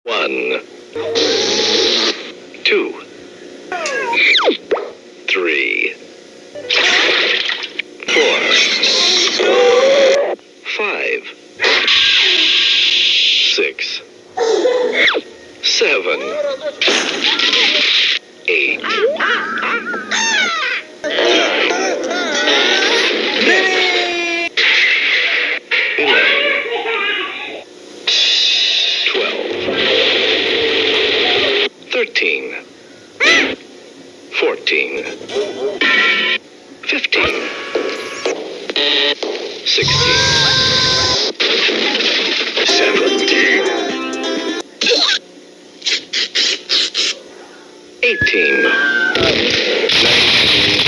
1, 2, 3, 4, 5, 6, 7, 8, 9, 11, 12, 13, 14, 15, 16, 17, 18, 19,